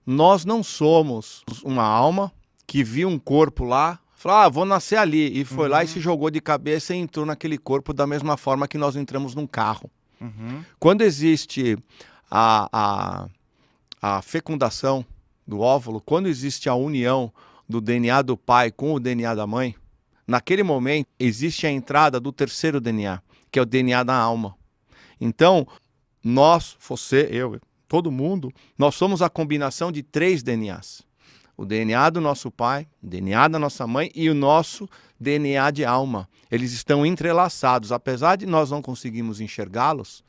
Nós não somos uma alma que viu um corpo lá, falou, ah, vou nascer ali, e foi lá e se jogou de cabeça e entrou naquele corpo da mesma forma que nós entramos num carro. Quando existe a fecundação do óvulo, quando existe a união do DNA do pai com o DNA da mãe, naquele momento existe a entrada do terceiro DNA, que é o DNA da alma. Então, nós, você, eu, todo mundo, nós somos a combinação de 3 DNAs. O DNA do nosso pai, o DNA da nossa mãe e o nosso DNA de alma. Eles estão entrelaçados. Apesar de nós não conseguirmos enxergá-los,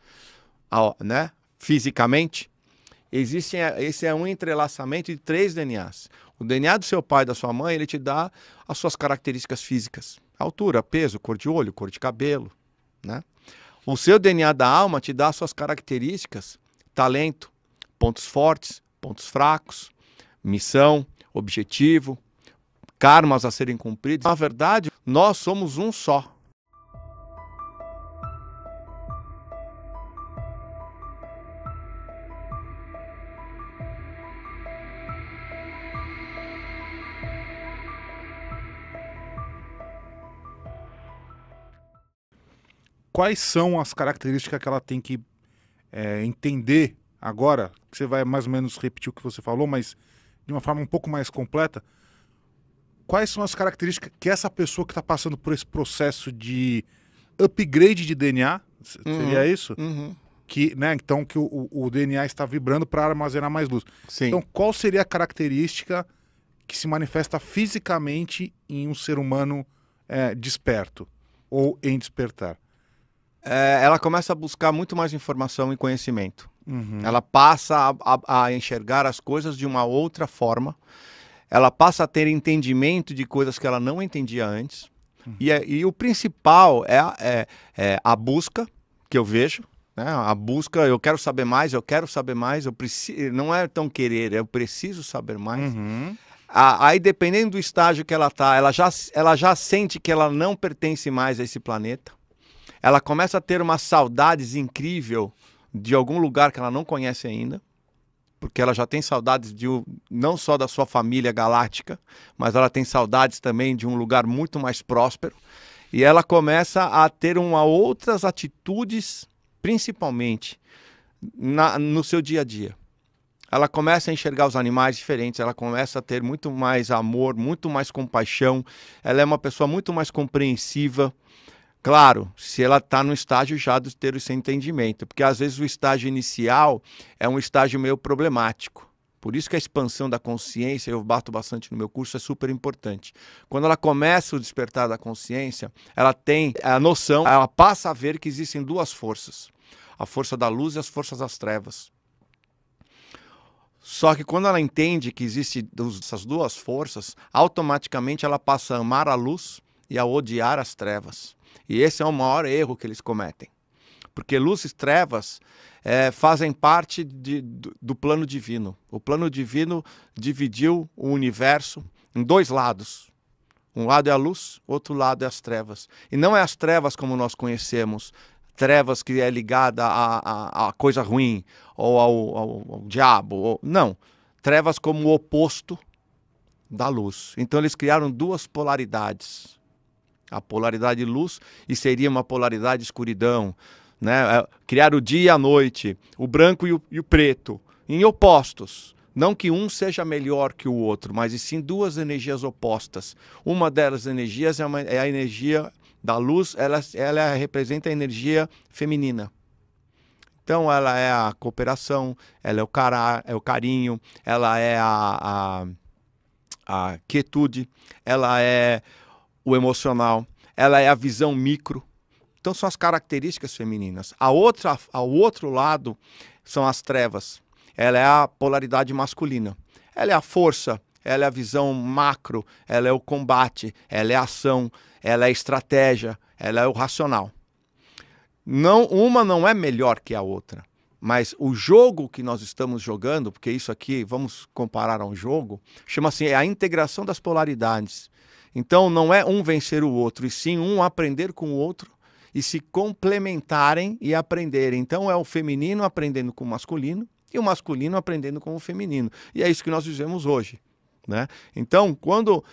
né, fisicamente, esse é um entrelaçamento de 3 DNAs. O DNA do seu pai e da sua mãe, ele te dá as suas características físicas. Altura, peso, cor de olho, cor de cabelo, né? O seu DNA da alma te dá as suas características, talento, pontos fortes, pontos fracos, missão, objetivo, karmas a serem cumpridos. Na verdade, nós somos um só. Quais são as características que ela tem que entender agora? Que você vai mais ou menos repetir o que você falou, mas de uma forma um pouco mais completa. Quais são as características que essa pessoa que está passando por esse processo de upgrade de DNA, seria isso? Que, né, então que o DNA está vibrando para armazenar mais luz. Sim. Então, qual seria a característica que se manifesta fisicamente em um ser humano desperto ou em despertar? Ela começa a buscar muito mais informação e conhecimento. Ela passa a enxergar as coisas de uma outra forma. Ela passa a ter entendimento de coisas que ela não entendia antes. E o principal é a busca que eu vejo. Né? A busca, eu quero saber mais, eu preciso, não é tão querer, eu preciso saber mais. Aí, dependendo do estágio que ela está, ela já sente que ela não pertence mais a esse planeta. Ela começa a ter uma saudades incrível de algum lugar que ela não conhece ainda, porque ela já tem saudades não só da sua família galáctica, mas ela tem saudades também de um lugar muito mais próspero. E ela começa a ter outras atitudes, principalmente no seu dia a dia. Ela começa a enxergar os animais diferentes, ela começa a ter muito mais amor, muito mais compaixão, ela é uma pessoa muito mais compreensiva. Claro, se ela está no estágio já de ter esse entendimento, porque às vezes o estágio inicial é um estágio meio problemático. Por isso que a expansão da consciência, eu bato bastante no meu curso, é super importante. Quando ela começa o despertar da consciência, ela tem a noção, ela passa a ver que existem 2 forças. A força da luz e as forças das trevas. Só que quando ela entende que existem essas 2 forças, automaticamente ela passa a amar a luz e a odiar as trevas. E esse é o maior erro que eles cometem. Porque luz e trevas fazem parte do plano divino. O plano divino dividiu o universo em 2 lados. Um lado é a luz, outro lado é as trevas. E não é as trevas como nós conhecemos, trevas que é ligada a coisa ruim, ou ao diabo. Não, trevas como o oposto da luz. Então eles criaram 2 polaridades. A polaridade luz e seria uma polaridade escuridão, né? Criar o dia e a noite, o branco e o preto, em opostos. Não que um seja melhor que o outro, mas e sim 2 energias opostas. Uma delas energias é a energia da luz, ela representa a energia feminina. Então ela é a cooperação, ela é o carinho, ela é a quietude, ela é o emocional, ela é a visão micro. Então são as características femininas. Ao outro lado são as trevas. Ela é a polaridade masculina. Ela é a força, ela é a visão macro, ela é o combate, ela é a ação, ela é a estratégia, ela é o racional. Uma não é melhor que a outra, mas o jogo que nós estamos jogando, porque isso aqui, vamos comparar a um jogo, chama-se a integração das polaridades. Então não é um vencer o outro, e sim um aprender com o outro e se complementarem e aprenderem. Então é o feminino aprendendo com o masculino e o masculino aprendendo com o feminino. E é isso que nós vivemos hoje, né? Então, quando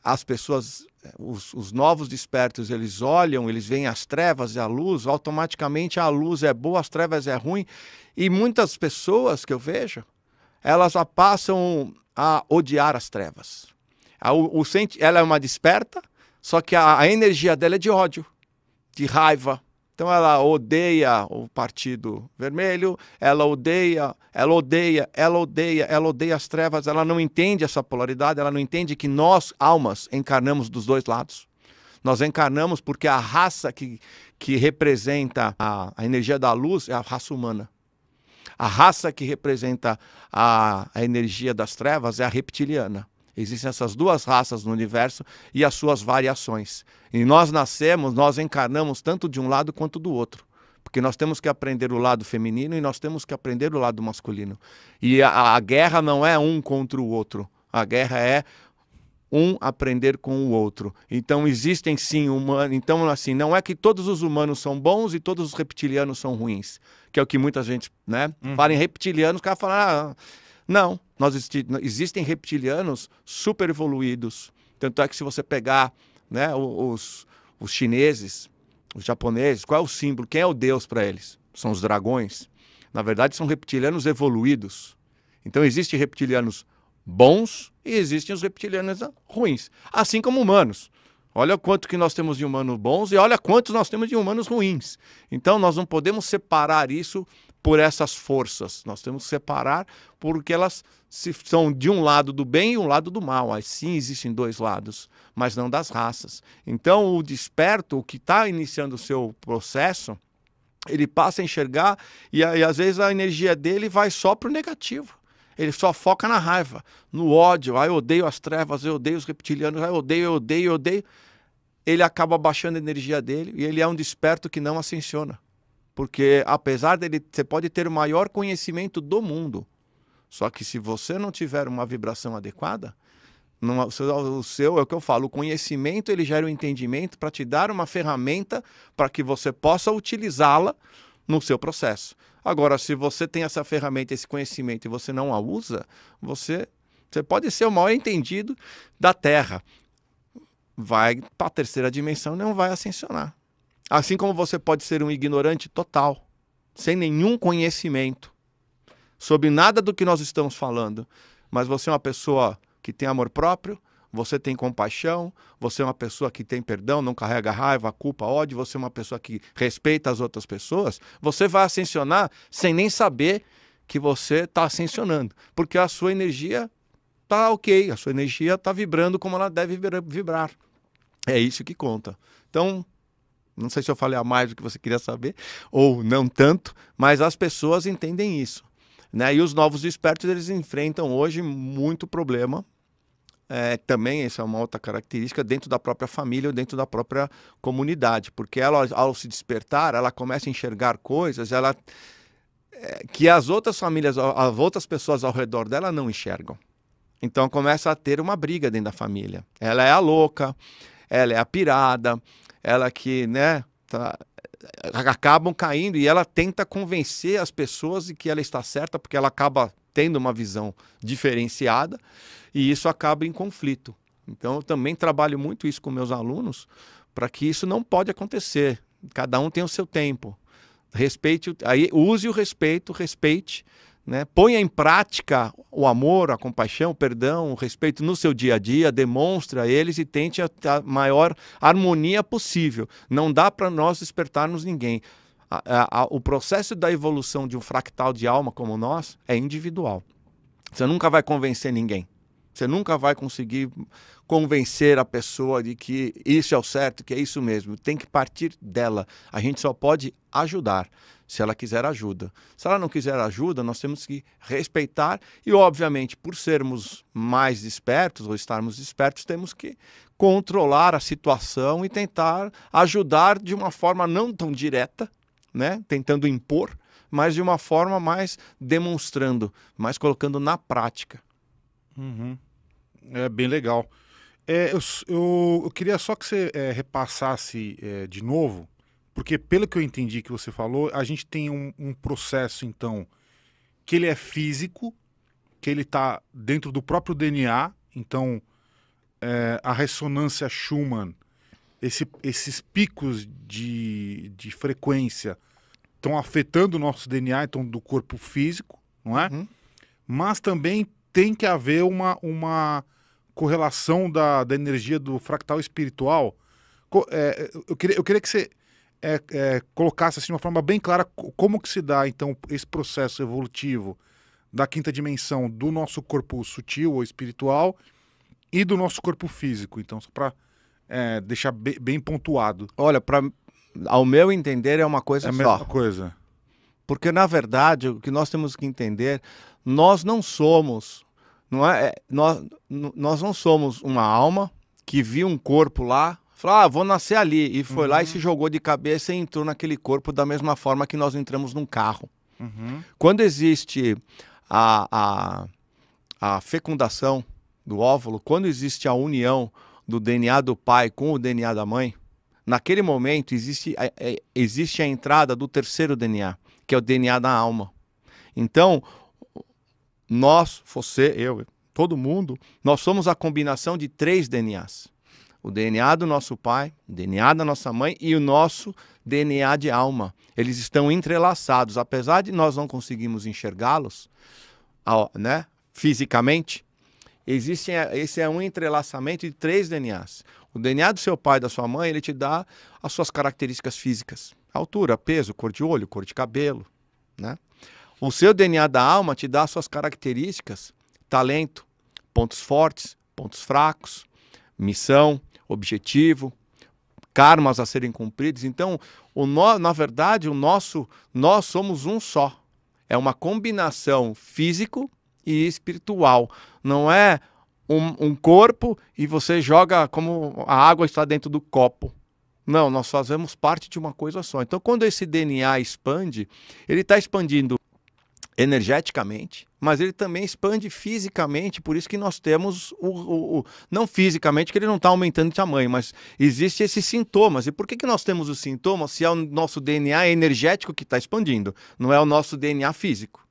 as pessoas, os novos despertos, eles olham, eles veem as trevas e a luz, automaticamente a luz é boa, as trevas é ruim. E muitas pessoas que eu vejo, elas já passam a odiar as trevas. Ela é uma desperta, só que a energia dela é de ódio, de raiva. Então ela odeia o Partido Vermelho, ela odeia as trevas, ela não entende essa polaridade, ela não entende que nós, almas, encarnamos dos dois lados. Nós encarnamos porque a raça que representa a energia da luz é a raça humana. A raça que representa a energia das trevas é a reptiliana. Existem essas duas raças no universo e as suas variações. E nós nós encarnamos tanto de um lado quanto do outro. Porque nós temos que aprender o lado feminino e nós temos que aprender o lado masculino. E a guerra não é um contra o outro. A guerra é um aprender com o outro. Então existem sim humanos. Então, assim, não é que todos os humanos são bons e todos os reptilianos são ruins. Que é o que muita gente, né? Fala em reptilianos, o cara fala... Não, existem reptilianos super evoluídos. Tanto é que se você pegar, né, os chineses, os japoneses, qual é o símbolo? Quem é o deus para eles? São os dragões. Na verdade, são reptilianos evoluídos. Então, existem reptilianos bons e existem os reptilianos ruins. Assim como humanos. Olha quanto que nós temos de humanos bons e olha quantos nós temos de humanos ruins. Então, nós não podemos separar isso por essas forças. Nós temos que separar porque elas são de um lado do bem e um lado do mal. Aí sim existem dois lados, mas não das raças. Então, o desperto, o que está iniciando o seu processo, ele passa a enxergar e às vezes a energia dele vai só para o negativo. Ele só foca na raiva, no ódio. Eu odeio as trevas, eu odeio os reptilianos, eu odeio. Ele acaba baixando a energia dele e ele é um desperto que não ascensiona. Porque apesar dele, você pode ter o maior conhecimento do mundo, só que se você não tiver uma vibração adequada, o seu é o que eu falo, o conhecimento ele gera o entendimento para te dar uma ferramenta para que você possa utilizá-la no seu processo. Agora, se você tem essa ferramenta, esse conhecimento e você não a usa, você pode ser o maior entendido da Terra. Vai para a terceira dimensão e não vai ascensionar. Assim como você pode ser um ignorante total, sem nenhum conhecimento, sobre nada do que nós estamos falando, mas você é uma pessoa que tem amor próprio, você tem compaixão, você é uma pessoa que tem perdão, não carrega raiva, culpa, ódio, você é uma pessoa que respeita as outras pessoas, você vai ascensionar sem nem saber que você está ascensionando, porque a sua energia está ok, a sua energia está vibrando como ela deve vibrar. É isso que conta. Então, não sei se eu falei a mais do que você queria saber, ou não tanto, mas as pessoas entendem isso, né? E os novos despertos, eles enfrentam hoje muito problema. Também essa é uma outra característica dentro da própria família ou dentro da própria comunidade, porque ela, ao se despertar, ela começa a enxergar coisas que as outras famílias, as outras pessoas ao redor dela não enxergam. Então começa a ter uma briga dentro da família. Ela é a louca, ela é a pirada, ela que, né, acabam caindo e ela tenta convencer as pessoas de que ela está certa, porque ela acaba tendo uma visão diferenciada e isso acaba em conflito. Então eu também trabalho muito isso com meus alunos para que isso não pode acontecer. Cada um tem o seu tempo. Respeite, aí use o respeito, respeite, né? Ponha em prática o amor, a compaixão, o perdão, o respeito no seu dia a dia, demonstre a eles e tente a maior harmonia possível. Não dá para nós despertarmos ninguém. O processo da evolução de um fractal de alma como nós é individual. Você nunca vai convencer ninguém. Você nunca vai conseguir convencer a pessoa de que isso é o certo, que é isso mesmo. Tem que partir dela. A gente só pode ajudar, se ela quiser ajuda. Se ela não quiser ajuda, nós temos que respeitar e, obviamente, por sermos mais despertos ou estarmos despertos, temos que controlar a situação e tentar ajudar de uma forma não tão direta, né? Tentando impor, mas de uma forma mais demonstrando, mais colocando na prática. Uhum. É bem legal. Eu queria só que você repassasse de novo, porque pelo que eu entendi que você falou, a gente tem um processo, então, que ele é físico, que ele está dentro do próprio DNA, então a ressonância Schumann, esses picos de frequência estão afetando o nosso DNA, então do corpo físico, não é? Uhum. Mas também tem que haver uma correlação da energia do fractal espiritual. Eu queria que você colocasse assim, de uma forma bem clara como que se dá, então, esse processo evolutivo da quinta dimensão do nosso corpo sutil ou espiritual e do nosso corpo físico. Então, só para deixar bem pontuado. Olha, ao meu entender, é uma coisa É a só. mesma coisa. Porque, na verdade, o que nós temos que entender, nós não somos, nós não somos uma alma que viu um corpo lá, falou, vou nascer ali, e foi lá e se jogou de cabeça e entrou naquele corpo da mesma forma que nós entramos num carro. Quando existe a fecundação do óvulo, quando existe a união do DNA do pai com o DNA da mãe, naquele momento existe a entrada do terceiro DNA, que é o DNA da alma. Então, nós, você, eu, todo mundo, nós somos a combinação de 3 DNAs. O DNA do nosso pai, o DNA da nossa mãe e o nosso DNA de alma. Eles estão entrelaçados. Apesar de nós não conseguirmos enxergá-los, né, fisicamente, esse é um entrelaçamento de 3 DNAs. O DNA do seu pai e da sua mãe, ele te dá as suas características físicas. Altura, peso, cor de olho, cor de cabelo, né? O seu DNA da alma te dá as suas características, talento, pontos fortes, pontos fracos, missão, objetivo, karmas a serem cumpridos. Então, na verdade, nós somos um só. É uma combinação físico e espiritual. Não é um corpo e você joga como a água está dentro do copo. Não, nós fazemos parte de uma coisa só. Então, quando esse DNA expande, ele está expandindo energeticamente, mas ele também expande fisicamente, por isso que nós temos não fisicamente, que ele não está aumentando de tamanho, mas existem esses sintomas. E por que nós temos os sintomas se é o nosso DNA energético que está expandindo, não é o nosso DNA físico?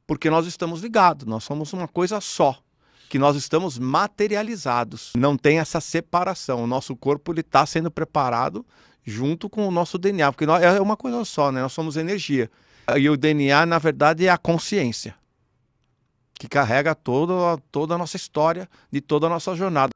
Porque nós estamos ligados, nós somos uma coisa só, que nós estamos materializados. Não tem essa separação, o nosso corpo está sendo preparado junto com o nosso DNA, porque é uma coisa só, né? Nós somos energia. E o DNA, na verdade, é a consciência, que carrega toda a nossa história, de toda a nossa jornada.